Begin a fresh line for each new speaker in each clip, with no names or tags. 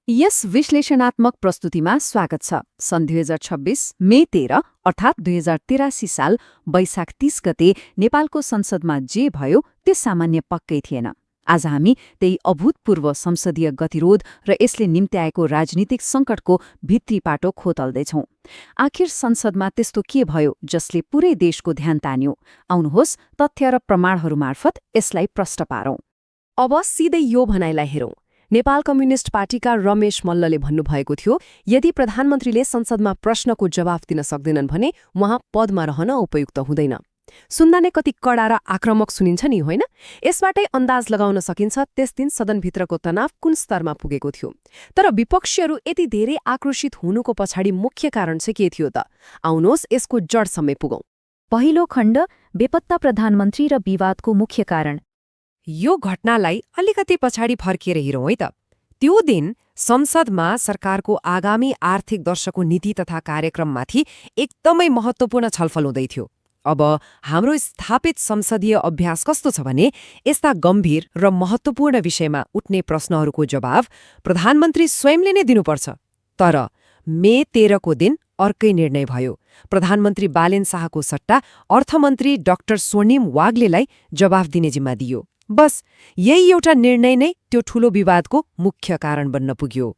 यस विश्लेषणात्मक प्रस्तुतिमा स्वागत छ। सन् 2026 मे 13 अर्थात् 2083 साल वैशाख 30 गते नेपालको संसदमा जे भयो त्यो सामान्य पक्कै थिएन। आज हामी त्यही अभूतपूर्व संसदीय गतिरोध र यसले निम्त्याएको राजनीतिक सङ्कटको भित्री पाटो खोतल्दैछौँ। आखिर संसदमा त्यस्तो के भयो जसले पुरै देशको ध्यान तान्यो? आउनुहोस् तथ्य र प्रमाणहरू मार्फत यसलाई प्रष्ट पारौँ।
अब सिधै यो भनाइलाई हेरौँ। नेपाल कम्युनिस्ट पार्टीका रमेश मल्लले भन्नुभएको थियो, यदि प्रधानमन्त्रीले संसदमा प्रश्नको जवाफ दिन सक्दैनन् भने उहाँ पदमा रहन उपयुक्त हुँदैन। सुन्दा नै कति कडा र आक्रामक सुनिन्छ नि, होइन? यसबाटै अन्दाज लगाउन सकिन्छ त्यस दिन सदनभित्रको तनाव कुन स्तरमा पुगेको थियो। तर विपक्षीहरू यति धेरै आक्रोशित हुनुको पछाडि मुख्य कारण चाहिँ के थियो त? आउनुहोस् यसको जडसम्मै पुगौँ।
पहिलो खण्ड, बेपत्ता प्रधानमन्त्री र विवादको मुख्य कारण।
यो घटनालाई अलिकति पछाडि फर्किएर हेरौँ है त। त्यो दिन संसदमा सरकारको आगामी आर्थिक वर्षको नीति तथा कार्यक्रममाथि एकदमै महत्त्वपूर्ण छलफल हुँदै थियो। अब हाम्रो स्थापित संसदीय अभ्यास कस्तो छ भने यस्ता गम्भीर र महत्त्वपूर्ण विषयमा उठ्ने प्रश्नहरूको जवाब प्रधानमन्त्री स्वयंले नै दिनुपर्छ। तर मे 13 को दिन अर्कै निर्णय भयो। प्रधानमन्त्री बालेन शाहको सट्टा अर्थमन्त्री डाक्टर स्वर्णिम वाग्लेलाई जवाफ दिने जिम्मा दियो। बस यही एउटा निर्णय नै त्यो ठूलो विवादको मुख्य कारण बन्न पुग्यो।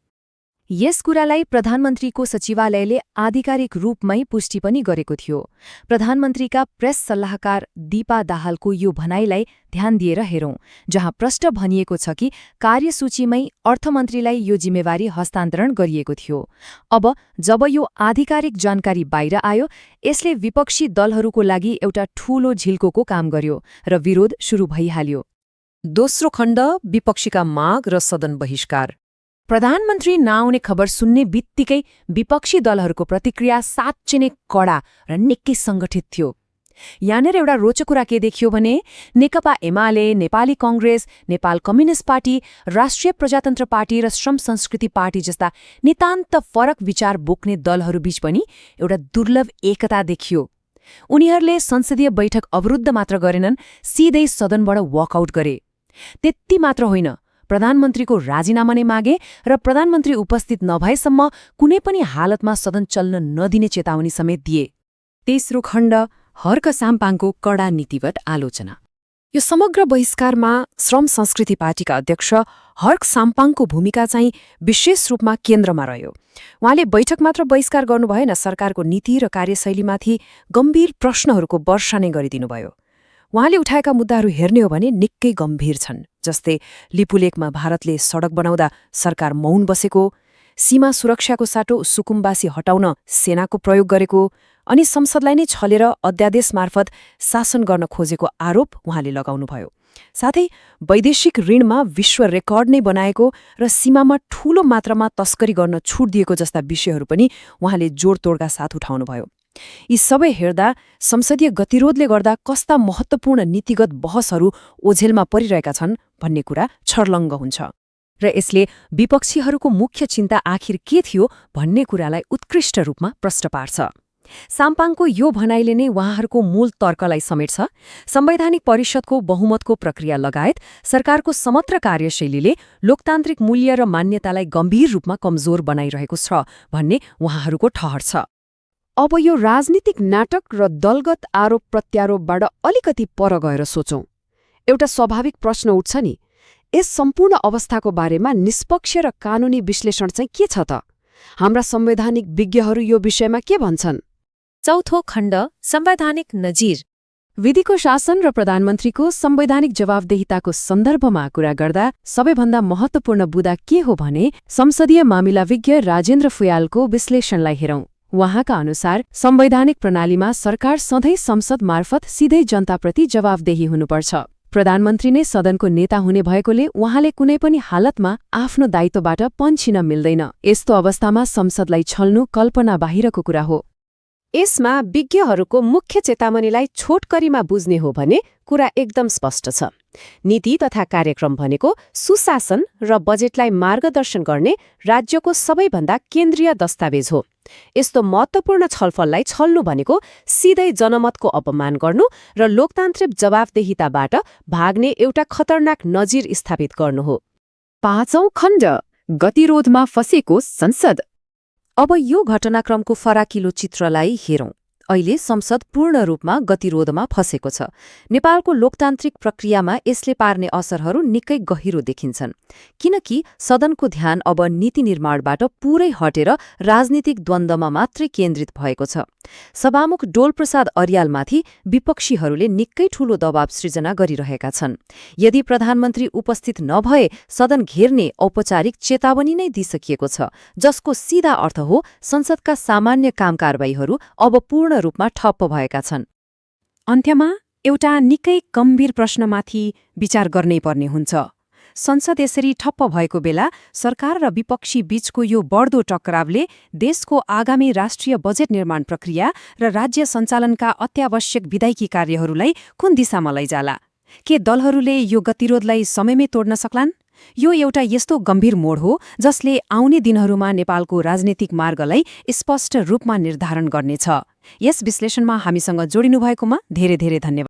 यस कुरालाई प्रधानमन्त्रीको सचिवालयले आधिकारिक रूपमै पुष्टि पनि गरेको थियो। प्रधानमन्त्रीका प्रेस सल्लाहकार दीपा दाहालको यो भनाइलाई ध्यान दिएर हेरौँ, जहाँ प्रष्ट भनिएको छ कि कार्यसूचीमै अर्थमन्त्रीलाई यो जिम्मेवारी हस्तान्तरण गरिएको थियो। अब जब यो आधिकारिक जानकारी बाहिर आयो, यसले विपक्षी दलहरूको लागि एउटा ठूलो झिल्कोको काम गर्यो र विरोध सुरु भइहाल्यो।
दोस्रो खण्ड, विपक्षीका माग र सदन बहिष्कार।
प्रधानमन्त्री नआउने खबर सुन्ने बित्तिकै विपक्षी दलहरूको प्रतिक्रिया साँच्चै नै कडा र निकै सङ्गठित थियो। यहाँनिर एउटा रोचक कुरा के देखियो भने नेकपा एमाले, नेपाली कङ्ग्रेस, नेपाल कम्युनिस्ट पार्टी, राष्ट्रिय प्रजातन्त्र पार्टी र श्रम संस्कृति पार्टी जस्ता नितान्त फरक विचार बोक्ने दलहरूबीच पनि एउटा दुर्लभ एकता देखियो। उनीहरूले संसदीय बैठक अवरुद्ध मात्र गरेनन्, सिधै सदनबाट वकआउट गरे। त्यति मात्र होइन, प्रधानमन्त्रीको राजीनामा नै मागे र प्रधानमन्त्री उपस्थित नभएसम्म कुनै पनि हालतमा सदन चल्न नदिने चेतावनी समेत दिए।
तेस्रो खण्ड, हर्क साम्पाङको कडा नीतिवत् आलोचना। यो समग्र बहिष्कारमा श्रम संस्कृति पार्टीका अध्यक्ष हर्क साम्पाङको भूमिका चाहिँ विशेष रूपमा केन्द्रमा रह्यो। उहाँले बैठक मात्र बहिष्कार गर्नुभएन, सरकारको नीति र कार्यशैलीमाथि गम्भीर प्रश्नहरूको वर्षा नै गरिदिनुभयो। उहाँले उठाएका मुद्दाहरू हेर्ने हो भने निकै गम्भीर छन्, जस्तै लिपुलेकमा भारतले सडक बनाउँदा सरकार मौन बसेको, सीमा सुरक्षाको साटो सुकुम्बासी हटाउन सेनाको प्रयोग गरेको, अनि संसदलाई नै छलेर अध्यादेश मार्फत शासन गर्न खोजेको आरोप उहाँले लगाउनुभयो। साथै वैदेशिक ऋणमा विश्व रेकर्ड नै बनाएको र सीमामा ठूलो मात्रामा तस्करी गर्न छुट दिएको जस्ता विषयहरू पनि उहाँले जोडतोडका साथ उठाउनुभयो। यी सबै हेर्दा संसदीय गतिरोधले गर्दा कस्ता महत्त्वपूर्ण नीतिगत बहसहरू ओझेलमा परिरहेका छन् भन्ने कुरा छर्लङ्ग हुन्छ र यसले विपक्षीहरूको मुख्य चिन्ता आखिर के थियो भन्ने कुरालाई उत्कृष्ट रूपमा प्रष्ट पार्छ। साम्पाङको यो भनाइले नै उहाँहरूको मूल तर्कलाई समेट्छ। संवैधानिक परिषदको बहुमतको प्रक्रिया लगायत सरकारको समग्र कार्यशैलीले लोकतान्त्रिक मूल्य र मान्यतालाई गम्भीर रूपमा कमजोर बनाइरहेको छ भन्ने उहाँहरूको ठहर छ।
अब यो राजनीतिक नाटक र दलगत आरोप प्रत्यारोपबाट अलिकति पर गएर सोचौँ। एउटा स्वाभाविक प्रश्न उठ्छ नि, यस सम्पूर्ण अवस्थाको बारेमा निष्पक्ष र कानूनी विश्लेषण चाहिँ के छ त? हाम्रा संवैधानिक विज्ञहरू यो विषयमा के भन्छन्?
चौथो खण्ड, संवैधानिक नजिर।
विधिको शासन र प्रधानमन्त्रीको संवैधानिक जवाफदेहिताको सन्दर्भमा कुरा गर्दा सबैभन्दा महत्त्वपूर्ण बुदा के हो भने संसदीय मामिला विज्ञ राजेन्द्र फुयालको विश्लेषणलाई हेरौँ। उहाँका अनुसार संवैधानिक प्रणालीमा सरकार सधैँ संसद मार्फत सिधै जनताप्रति जवाफदेही हुनुपर्छ। प्रधानमन्त्री नै सदनको नेता हुने भएकोले उहाँले कुनै पनि हालतमा आफ्नो दायित्वबाट पन्छिन मिल्दैन। यस्तो अवस्थामा संसदलाई छल्नु कल्पना बाहिरको कुरा हो।
यसमा विज्ञहरूको मुख्य चेतावनीलाई छोटकरीमा बुझ्ने हो भने कुरा एकदम स्पष्ट छ। नीति तथा कार्यक्रम भनेको सुशासन र बजेटलाई मार्गदर्शन गर्ने राज्यको सबैभन्दा केन्द्रीय दस्तावेज हो। यस्तो महत्त्वपूर्ण छलफललाई छल्नु भनेको सिधै जनमतको अपमान गर्नु र लोकतान्त्रिक जवाफदेहिताबाट भाग्ने एउटा खतरनाक नजिर स्थापित गर्नु हो।
पाँचौं खण्ड,
गतिरोधमा फँसेको संसद।
अब यो घटनाक्रमको फराकिलो चित्रलाई हेरौं। अहिले संसद पूर्ण रूपमा गतिरोधमा फँसेको छ। नेपालको लोकतान्त्रिक प्रक्रियामा यसले पार्ने असरहरू निकै गहिरो देखिन्छन्, किनकि सदनको ध्यान अब नीति निर्माणबाट पूरै हटेर राजनीतिक द्वन्द्वमा मात्रै केन्द्रित भएको छ। सभामुख डोलप्रसाद अर्यालमाथि विपक्षीहरूले निकै ठूलो दबाव सृजना गरिरहेका छन्। यदि प्रधानमन्त्री उपस्थित नभए सदन घेर्ने औपचारिक चेतावनी नै दिइसकिएको छ, जसको सीधा अर्थ हो संसदका सामान्य कामकारबाहीहरू अब पूर्ण रूपमा ठप्प भएका छन्।
अन्त्यमा एउटा निकै गम्भीर प्रश्नमाथि विचार गर्नै पर्ने हुन्छ। संसद यसरी ठप्प भएको बेला सरकार र विपक्षी बीचको यो बढ्दो टकरावले देशको आगामी राष्ट्रिय बजेट निर्माण प्रक्रिया र राज्य सञ्चालनका अत्यावश्यक विधायकी कार्यहरूलाई कुन दिशामा लैजाला? के दलहरूले यो गतिरोधलाई समयमै तोड्न सक्लान्? यो एउटा यस्तो गम्भीर मोड हो जसले आउने दिनहरूमा नेपालको राजनीतिक मार्गलाई स्पष्ट रूपमा निर्धारण गर्नेछ। यस विश्लेषणमा हामीसँग जोडिनु भएकोमा धेरै धेरै धन्यवाद।